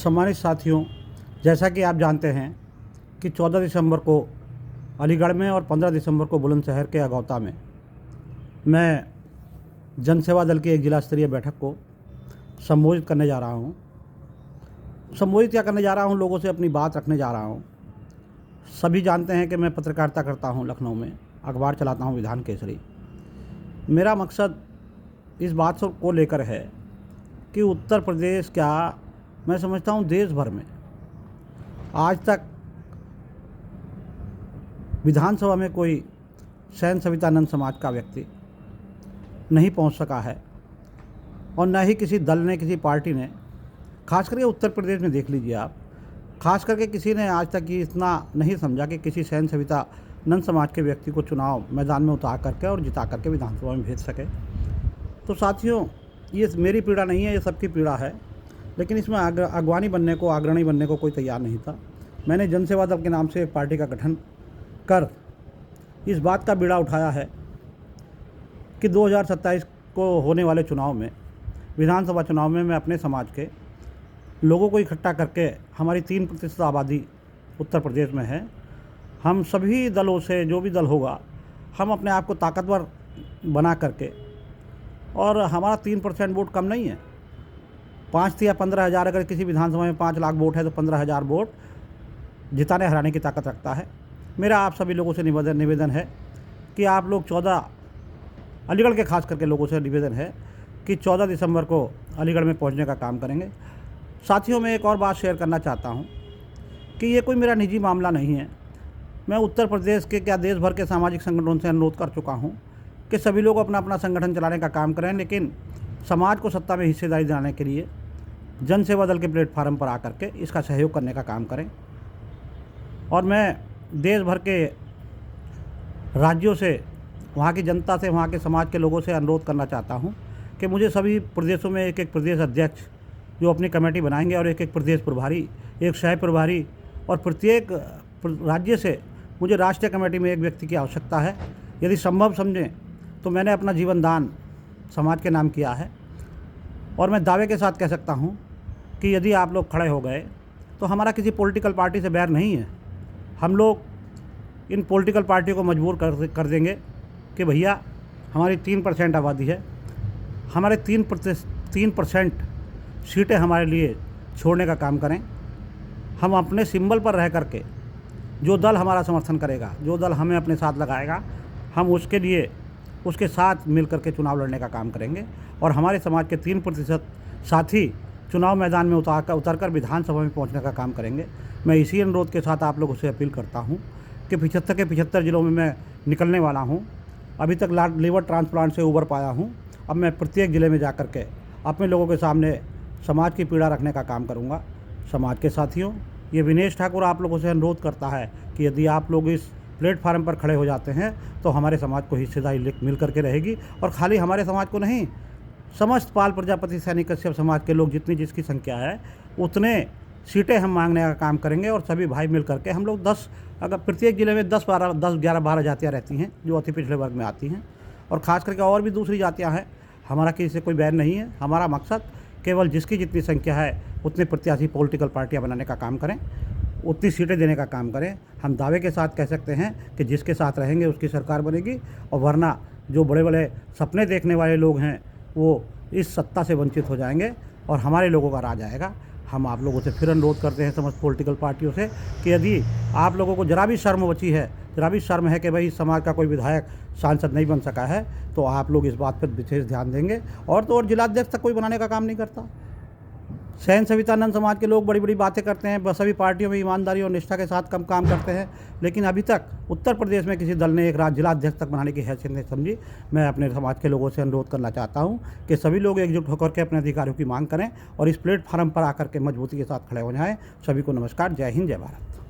सम्मानित साथियों, जैसा कि आप जानते हैं कि 14 दिसंबर को अलीगढ़ में और 15 दिसंबर को बुलंदशहर के अगौता में मैं जनसेवा दल की एक जिला स्तरीय बैठक को संबोधित करने जा रहा हूँ। संबोधित क्या करने जा रहा हूँ, लोगों से अपनी बात रखने जा रहा हूँ। सभी जानते हैं कि मैं पत्रकारिता करता हूँ, लखनऊ में अखबार चलाता हूँ विधान केसरी। मेरा मकसद इस बात को लेकर है कि उत्तर प्रदेश क्या, मैं समझता हूँ देश भर में आज तक विधानसभा में कोई सैन सवितानंद समाज का व्यक्ति नहीं पहुंच सका है और न ही किसी दल ने, किसी पार्टी ने, खास करके उत्तर प्रदेश में देख लीजिए आप, खास करके किसी ने आज तक ये इतना नहीं समझा कि किसी सैन सवितानंद समाज के व्यक्ति को चुनाव मैदान में उतार करके और जिता करके विधानसभा में भेज सके। तो साथियों, ये मेरी पीड़ा नहीं है, ये सबकी पीड़ा है, लेकिन इसमें अगवानी बनने को, अग्रणी बनने को कोई तैयार नहीं था। मैंने जनसेवा दल के नाम से एक पार्टी का गठन कर इस बात का बीड़ा उठाया है कि 2027 को होने वाले चुनाव में, विधानसभा चुनाव में, मैं अपने समाज के लोगों को इकट्ठा करके, हमारी 3% आबादी उत्तर प्रदेश में है, हम सभी दलों से, जो भी दल होगा, हम अपने आप को ताकतवर बना करके, और हमारा 3% वोट कम नहीं है, 5 या 15 हज़ार, अगर किसी विधानसभा में 5 लाख वोट है तो 15,000 वोट जिताने हराने की ताकत रखता है। मेरा आप सभी लोगों से निवेदन है कि आप लोग 14 अलीगढ़ के खास करके लोगों से निवेदन है कि 14 दिसंबर को अलीगढ़ में पहुंचने का काम करेंगे। साथियों, मैं एक और बात शेयर करना चाहता हूं कि ये कोई मेरा निजी मामला नहीं है। मैं उत्तर प्रदेश के, क्या देश भर के सामाजिक संगठनों से अनुरोध कर चुका हूं कि सभी लोग अपना अपना संगठन चलाने का काम करें, लेकिन समाज को सत्ता में हिस्सेदारी दिलाने के लिए जनसेवा दल के प्लेटफार्म पर आकर के इसका सहयोग करने का काम करें। और मैं देश भर के राज्यों से, वहाँ की जनता से, वहाँ के समाज के लोगों से अनुरोध करना चाहता हूँ कि मुझे सभी प्रदेशों में एक एक प्रदेश अध्यक्ष जो अपनी कमेटी बनाएंगे, और एक एक प्रदेश प्रभारी, एक सह प्रभारी, और प्रत्येक राज्य से मुझे राष्ट्रीय कमेटी में एक व्यक्ति की आवश्यकता है। यदि संभव समझें तो मैंने अपना जीवन दान समाज के नाम किया है, और मैं दावे के साथ कह सकता हूँ कि यदि आप लोग खड़े हो गए तो हमारा किसी पॉलिटिकल पार्टी से बैर नहीं है। हम लोग इन पॉलिटिकल पार्टियों को मजबूर कर देंगे कि भैया हमारी 3% आबादी है, हमारे 3% सीटें हमारे लिए छोड़ने का काम करें। हम अपने सिंबल पर रह करके, जो दल हमारा समर्थन करेगा, जो दल हमें अपने साथ लगाएगा, हम उसके लिए, उसके साथ मिल करके चुनाव लड़ने का काम करेंगे। और हमारे समाज के 3% साथी चुनाव मैदान में उतर कर विधानसभा में पहुंचने का काम करेंगे। मैं इसी अनुरोध के साथ आप लोगों से अपील करता हूं कि 75 के 75 जिलों में मैं निकलने वाला हूं। अभी तक लीवर ट्रांसप्लांट से उबर पाया हूं। अब मैं प्रत्येक ज़िले में जा कर के अपने लोगों के सामने समाज की पीड़ा रखने का काम करूँगा। समाज के साथियों, ये विनेश ठाकुर आप लोगों से अनुरोध करता है कि यदि आप लोग इस प्लेटफार्म पर खड़े हो जाते हैं तो हमारे समाज को हिस्सेदारी मिल करके रहेगी। और खाली हमारे समाज को नहीं, समस्त पाल प्रजापति सैनिक कश्यप समाज के लोग, जितनी जिसकी संख्या है, उतने सीटें हम मांगने का काम करेंगे। और सभी भाई मिल करके हम लोग 10, अगर प्रत्येक ज़िले में 10, 11, 12 जातियाँ रहती हैं जो अति पिछड़े वर्ग में आती हैं, और ख़ास करके और भी दूसरी जातियाँ हैं। हमारा किसी से कोई बैर नहीं है। हमारा मकसद केवल जिसकी जितनी संख्या है उतने प्रत्याशी पॉलिटिकल पार्टियाँ बनाने का काम करें, उतनी सीटें देने का काम करें। हम दावे के साथ कह सकते हैं कि जिसके साथ रहेंगे उसकी सरकार बनेगी, और वरना जो बड़े बड़े सपने देखने वाले लोग हैं वो इस सत्ता से वंचित हो जाएंगे और हमारे लोगों का राज आएगा। हम आप लोगों से फिर अनुरोध करते हैं समस्त पॉलिटिकल पार्टियों से कि यदि आप लोगों को जरा भी शर्म बची है, जरा भी शर्म है कि भाई समाज का कोई विधायक, सांसद नहीं बन सका है, तो आप लोग इस बात पर विशेष ध्यान देंगे। और तो और जिलाध्यक्ष तक कोई बनाने का काम नहीं करता। सैन सवितानंद समाज के लोग बड़ी बड़ी बातें करते हैं, बस सभी पार्टियों में ईमानदारी और निष्ठा के साथ काम करते हैं, लेकिन अभी तक उत्तर प्रदेश में किसी दल ने एक जिलाध्यक्ष तक बनाने की हैसियत नहीं समझी। मैं अपने समाज के लोगों से अनुरोध करना चाहता हूं कि सभी लोग एकजुट होकर के अपने अधिकारों की मांग करें और इस प्लेटफार्म पर आकर के मजबूती के साथ खड़े हो जाएं। सभी को नमस्कार। जय हिंद, जय भारत।